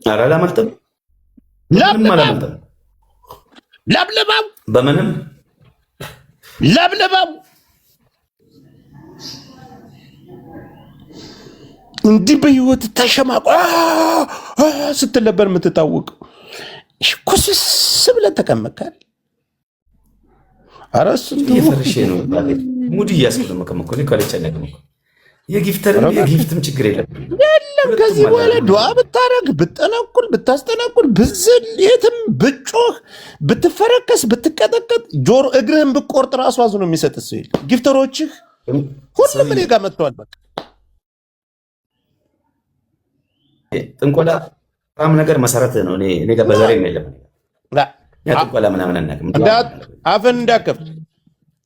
S2: ኧረ አላመልጥም።
S1: ለብልባው
S2: በምንም
S1: ለብልባው እንዲህ በህይወት ተሸማቆ ስትል ነበር የምትታወቅ። ኩስስ ብለህ ተቀመጥካል። ኧረ እሱን
S2: እየፈረሼ ነው ሙድ እያስቀመጥከው እኮ ነው። ካልጨነቅም እኮ የጊፍትም ችግር የለም።
S1: ከዚህ በኋላ ዱዓ ብታረግ ብጠነቁል ብታስጠነቁል ብዝል የትም ብጮህ ብትፈረከስ ብትቀጠቀጥ ጆሮ እግርህን ብቆርጥ ራሱ አዝኖ የሚሰጥ ሰው የለም። ጊፍተሮችህ ሁሉም እኔ ጋር መጥተዋል። በቃ
S2: ጥንቆላ ራም ነገር መሰረት ነው። እኔ ጋር በዛሬ የለም። ጥንቆላ ምናምን አናውቅም።
S1: አፍን እንዳከፍት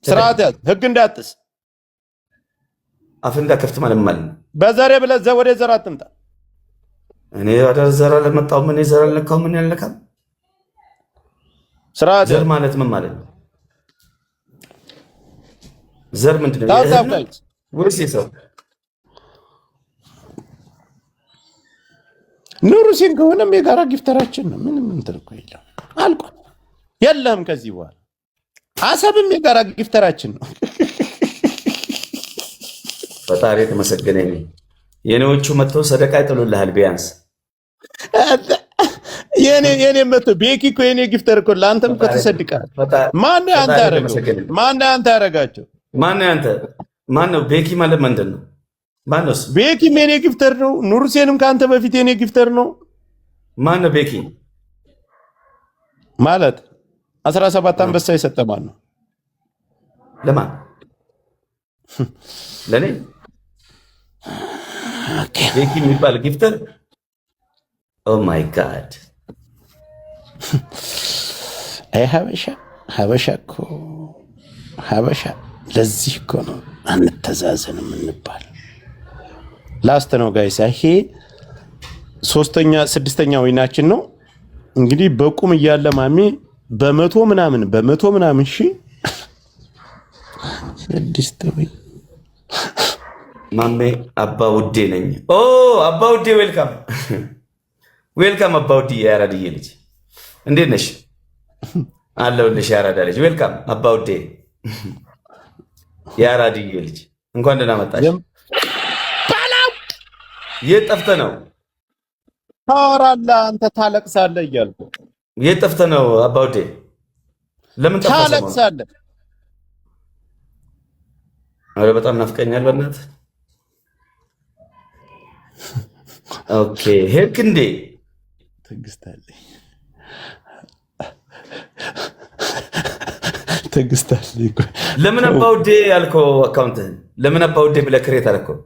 S1: ስርዓት ያዝ፣ ህግ እንዳጥስ።
S2: አፍን እንዳከፍት ማለት ነው።
S1: በዘሬ ብለህ ወደ ዘር አትምጣ።
S2: እኔ ወደ ዘር አልመጣሁም። እኔ ዘር አልነካሁም። ምን ያልነካም
S1: ስርዓት
S2: ዘር ማለት ምን ማለት ነው? ዘር ምንድን ነው? ወይስ የሰው
S1: ኑሩ ሲን ከሆነም የጋራ ጊፍተራችን ነው። ምንም እንትን እኮ የለም፣ አልቋል። የለህም ከዚህ በኋላ አሰብም የጋራ ጊፍተራችን ነው።
S2: ፈጣሪ የተመሰገነ ነው። የኔዎቹ መጥተው ሰደቃ ይጥሉልሃል። ቢያንስ
S1: የኔ መጥቶ ቤኪ እኮ የኔ ጊፍተር እኮ ለአንተም እኮ ተሰድቃል። ማነው አንተ ያደረገው? ማነው አንተ ያደረጋቸው?
S2: ማነው ቤኪ ማለት ምንድን ነው? ማነው እሱ?
S1: ቤኪም የኔ ጊፍተር ነው። ኑር ሁሴንም ከአንተ በፊት የኔ ጊፍተር ነው።
S2: ማነው ቤኪ
S1: ማለት? 17 አንበሳ የሰጠ ማን ነው?
S2: ለማን? ለኔ ቤኪ የሚባል ጊፍተር? ኦ ማይ ጋድ!
S1: አይ ሀበሻ እኮ ሀበሻ። ለዚህ እኮ ነው አንተዛዘን የምንባል። ላስት ነው ጋይስ። ይሄ 6ኛ ወይናችን ነው እንግዲህ። በቁም እያለ ማሜ በመቶ ምናምን ሺ 6 ወይ
S2: ማሜ አባ ውዴ ነኝ። ኦ አባ ውዴ ዌልካም አባ ውዴ ያራድዬ ልጅ እንዴት ነሽ? አለሁልሽ ያራዳ ልጅ። ዌልካም አባ ውዴ ያራድዬ ልጅ እንኳን ደህና መጣሽ። የት ጠፍተህ ነው?
S1: ታወራለህ አንተ ታለቅሳለህ እያልኩ።
S2: የት ጠፍተህ ነው አባ ውዴ? ለምን ጠፍተህ?
S1: ታለቅሳለህ።
S2: አረ በጣም ናፍቀኛል በእናትህ። ኦኬ ሄድክ እንዴ?
S1: ትዕግስታለህ።
S2: ለምን አባ ውዴ ያልከው አካውንትህን ለምን አባ ውዴ ብለህ ክሬት አደረከው?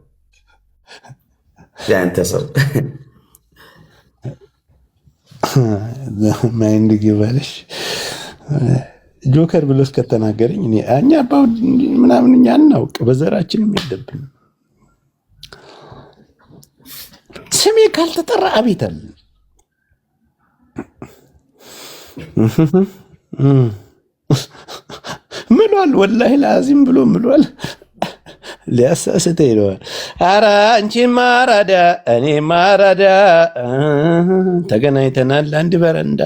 S2: ያንተ ሰው
S1: ማይንድ ግባለሽ ጆከር ብሎ እስከተናገረኝ እኛ አባው ምናምን እኛ አናውቅ፣ በዘራችንም የለብንም። ስሜ ካልተጠራ አቤት አለ። ምሏል፣ ወላሂ ለአዚም ብሎ ምሏል። ሊያሳስተ ይለዋል። ኧረ አንቺ ማራዳ እኔ ማራዳ ተገናኝተናል አንድ በረንዳ።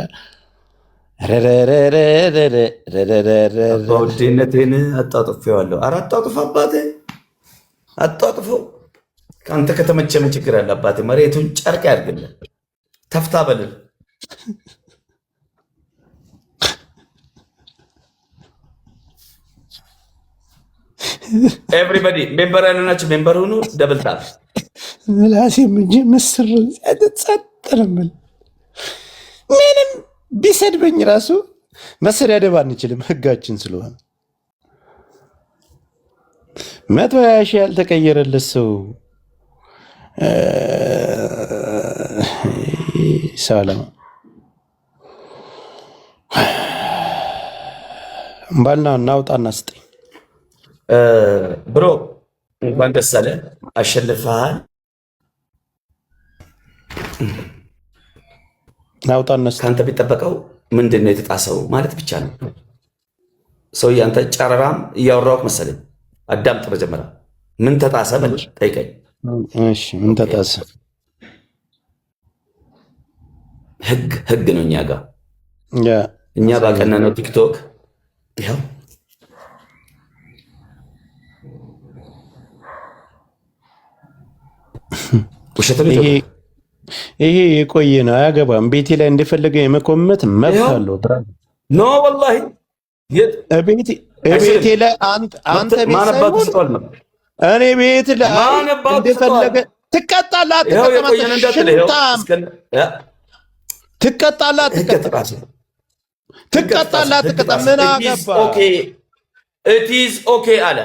S2: ውዴነቴን አጣጥፌዋለሁ። ኧረ አጣጥፎ አባቴ አጣጥፎ። ከአንተ ከተመቸመ ችግር አለ አባቴ። መሬቱን ጨርቅ ያድርግልን፣ ተፍታ በልል። ኤቭሪባዲ ሜምበር ያልሆናችሁ ሜምበር ሁኑ። ደብል ታፕ
S1: ምላሴ ምንጭ ምስር ጸጥርምል ምንም ቢሰድበኝ ራሱ መሰዳደብ አንችልም፣ ህጋችን ስለሆነ 120 ሺህ ያልተቀየረለት ሰው ሰላም ባልና እናውጣና ስጠኝ
S2: ብሮ። እንኳን ደስ አለ፣ አሸንፈሃል።
S1: ናውጣና
S2: ከአንተ ቢጠበቀው ምንድን ነው የተጣሰው ማለት ብቻ ነው። ሰው ያንተ ጨረራም እያወራሁህ መሰለኝ። አዳምጥ መጀመሪያ ምን ተጣሰ በል ጠይቀኝ።
S1: እሺ ምን ተጣሰ?
S2: ህግ ነው እኛ ጋር። እኛ ባቀናነው ቲክቶክ ይኸው
S1: ይሄ የቆየ ነው፣ አያገባም። ቤቴ ላይ እንደፈለገ የመኮመት መብት አለው።
S2: ኖ ወላሂ
S1: ቤቴ ላይ አንተ እኔ ቤት ላይ እንደፈለገ ትቀጣለህ። ምን አገባ?
S2: ኢትስ ኦኬ አለ።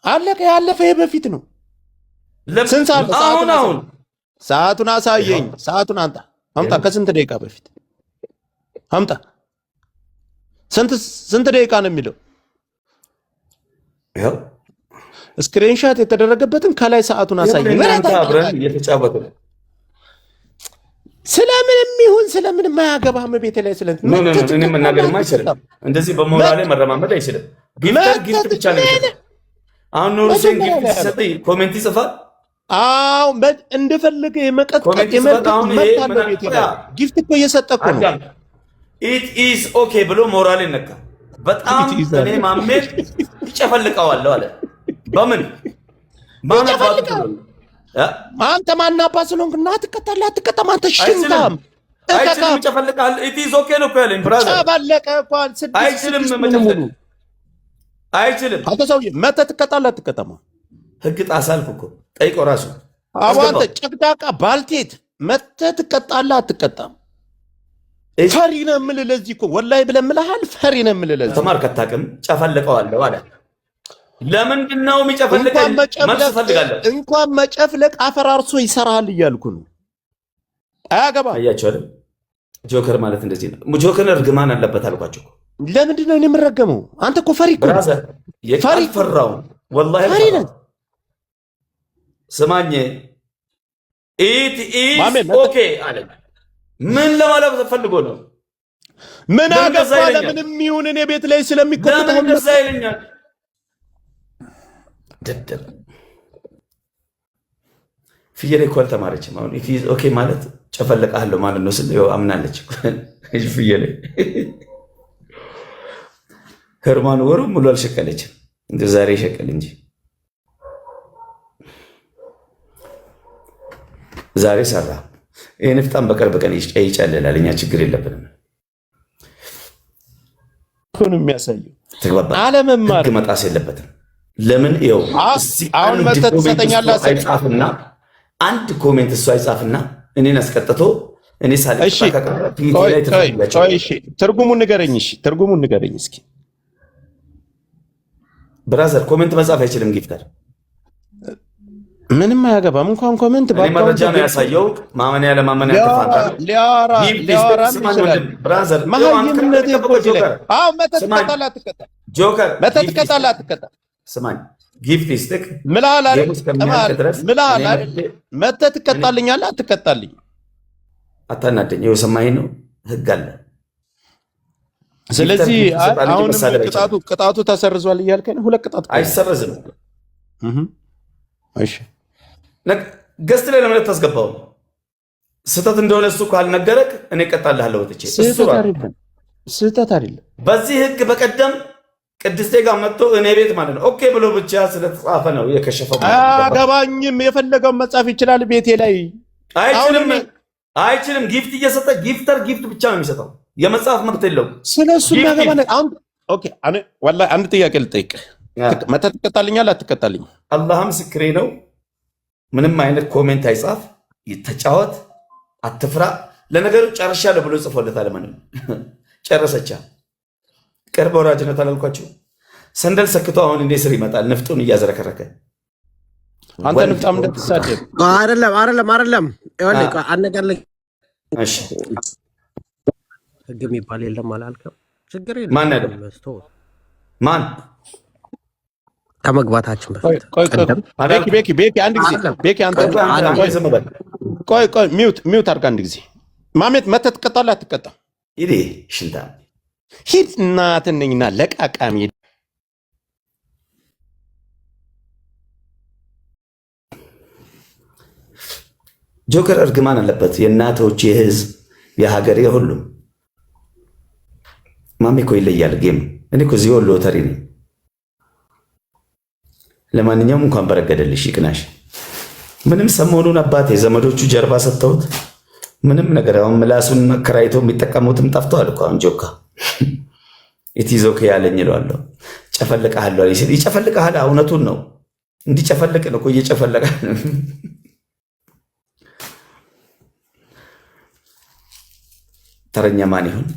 S1: አለቀ። ያለፈ በፊት ነው። ስንት ሰዓት? አሁን ሰዓቱን አሳየኝ። ሰዓቱን አምጣ። ከስንት ደቂቃ በፊት አምጣ። ስንት ደቂቃ ነው የሚለው? ስክሪንሻት የተደረገበትን ከላይ ሰዓቱን አሳየኝ። ስለምንም ይሁን ስለምንም አያገባህም። ቤት ላይ
S2: መናገርም አይችልም። እንደዚህ በሞራሌ መረማመድ አይችልም። ጊፍት ብቻ ነው። አሁን ኑር ሁሴን ጊፍት ሲሰጥ ኮሜንት ይጽፋል።
S1: አዎ እንደፈለገ የመቀጥቀጥ ጊፍት እኮ እየሰጠ እኮ ነው።
S2: ኢት ኢዝ ኦኬ ብሎ ሞራሌ ነካ። በጣም እኔ ማሜን ይጨፈልቀዋለሁ አለ። በምን
S1: አንተ ማናባ ስለሆንክ እና ትቀጣለህ አትቀጣም? አንተ ሽንታም
S2: አይችልም። ይጨፈልቃል። ኢት ኢዝ ኦኬ ነው እኮ ያለኝ ብራዘር።
S1: ጨፈለቀ እንኳን
S2: አይችልም። መጨፍለቅ አይችልም።
S1: አንተ ሰውዬ መተህ ትቀጣለህ አትቀጣም?
S2: ህግ ጣሳልኩ እኮ ጠይቀው ራሱ።
S1: አንተ ጨቅዳቃ ባልቴት መተህ ትቀጣለህ አትቀጣም? ፈሪ ነው የምልህ ለዚህ እኮ ወላሂ ብለህ የምልሃል። ፈሪ ነው የምልህ ለዚህ
S2: ተማርክ አታውቅም። ጨፈልቀዋለሁ አለ። ለምንድን ነው የሚጨፈልቀኝ? መልስ እፈልጋለሁ።
S1: እንኳን መጨፍለቅ አፈራርሶ ይሰራል እያልኩ ነው። አያገባም።
S2: አያቸው አይደል? ጆከር ማለት እንደዚህ ነው። ጆከር እርግማን አለበት አልኳቸው።
S1: ለምንድን ነው የምረገመው? አንተ እኮ ፈሪ እኮ
S2: ብራዘር። ፈራው ወላሂ ፈሪ ነው። ስማኝ፣ ኢት ኢዝ ኦኬ አለ። ምን ለማለት ፈልጎ ነው?
S1: ምን አገባ? ለምንም ይሁን እኔ ቤት ላይ ስለሚቆጣ
S2: እንደዛ ይለኛል። ደደብ ፍየሌ እኮ አልተማረችም። አሁን ኢት ኢዝ ኦኬ ማለት ጨፈለቃለሁ ማለት ነው። ስለ አምናለች ፍየሌ። ህርማን ወሩ ሙሉ አልሸቀለችም። እንደ ዛሬ ሸቀል እንጂ ዛሬ ሰራ። ይህን ፍጣም በቅርብ ቀን ይጨልላል። እኛ ችግር የለብንም።
S1: የሚያሳየው
S2: አለመማር መጣስ የለበትም። ለምን ይኸው
S1: አሁን መተት ትሰጠኛለህ
S2: አይጻፍና አንድ ኮሜንት እሱ አይጻፍና እኔን አስቀጥቶ እኔ
S1: ትርጉሙን ንገረኝ። እሺ ትርጉሙን ንገረኝ እስኪ
S2: ብራዘር። ኮሜንት መጻፍ አይችልም ጊፍተር።
S1: ምንም አያገባም። እንኳን ኮሜንት
S2: እኔ መረጃ ነው ያሳየው። ማመን ያለ ማመን ያተፋታ
S1: ሊያወራ ይችላል።
S2: ብራዘር
S1: መሀይምነት ይቆጭ ላይ አዎ መተትከታላ ትከታ
S2: ጆከር
S1: መተትከታላ ትከታ
S2: ስማኝ ጊፍት ይስጥክ
S1: ምላላ ምላላ መተትከታልኛል አትከታልኝ
S2: አታናደኝ። ይኸው ሰማኝ ነው ህግ አለ።
S1: ስለዚህ አሁንም ቅጣቱ ተሰርዟል እያልከኝ ነው። ሁለት ቅጣት
S2: አይሰረዝም።
S1: እሺ
S2: ገስት ላይ ለምን ታስገባው? ስህተት እንደሆነ እሱ ካልነገረክ እኔ እቀጣልሃለሁ። ወጥቼ
S1: ስህተት አይደለም።
S2: በዚህ ህግ በቀደም ቅድስቴ ጋር መጥቶ እኔ ቤት ማለት ነው ኦኬ ብሎ ብቻ ስለተጻፈ ነው የከሸፈው።
S1: አገባኝም የፈለገውን መጻፍ ይችላል ቤቴ ላይ።
S2: አይችልም። ጊፍት እየሰጠ ጊፍተር ጊፍት ብቻ ነው የሚሰጠው። የመጽሐፍ መብት የለውም።
S1: ስለሱ የሚያገባ ኦኬ። ወላሂ አንድ ጥያቄ ልጠይቅህ። መተት ትቀጣልኛለህ አትቀጣልኝ?
S2: አላህ ምስክሬ ነው። ምንም አይነት ኮሜንት አይጻፍ፣ ተጫወት፣ አትፍራ። ለነገሩ ጨርሻለሁ ብሎ ጽፎለታል። ማንም ጨረሰቻ። ቅርብ ወራጅነት አላልኳቸው። ሰንደል ሰክቶ አሁን እንዴ ስር ይመጣል ንፍጡን እያዘረከረከ።
S1: አንተ ንፍጣም እንደተሳደብ
S3: አይደለም አነጋለኝ።
S2: እሺ
S3: ህግ የሚባል የለም አላልከም? ችግር የለም።
S2: ማን ያለው ማን
S3: ከመግባታችን በፊት
S1: ቤኪ አንድ ጊዜ ቤኪ አንተ ቆይ ሚውት አድርጋ አንድ ጊዜ። ማሜት መተት ትቀጣለህ አትቀጣም?
S2: ይሄ ሽንታ
S1: ሂድ እናትህ ነኝና ለቃቃሚ
S2: ጆከር እርግማን አለበት። የእናቶች የህዝብ የሀገር የሁሉም ማሜ እኮ ይለያል ጌም። እኔ እኮ እዚህ ወሎ ተሪ ነኝ። ለማንኛውም እንኳን በረገደልሽ ይቅናሽ። ምንም ሰሞኑን አባቴ ዘመዶቹ ጀርባ ሰጥተውት ምንም ነገር አሁን ምላሱን መከራይቶ የሚጠቀሙትም ጠፍተዋል እኮ አሁን ጆካ ኢቲዞክ ያለኝ ይለዋለሁ። ጨፈልቀሃለሁ አለ። ይጨፈልቀሃል። እውነቱን ነው። እንዲጨፈልቅ ነው እኮ እየጨፈለቀ ተረኛ ማን ይሁን?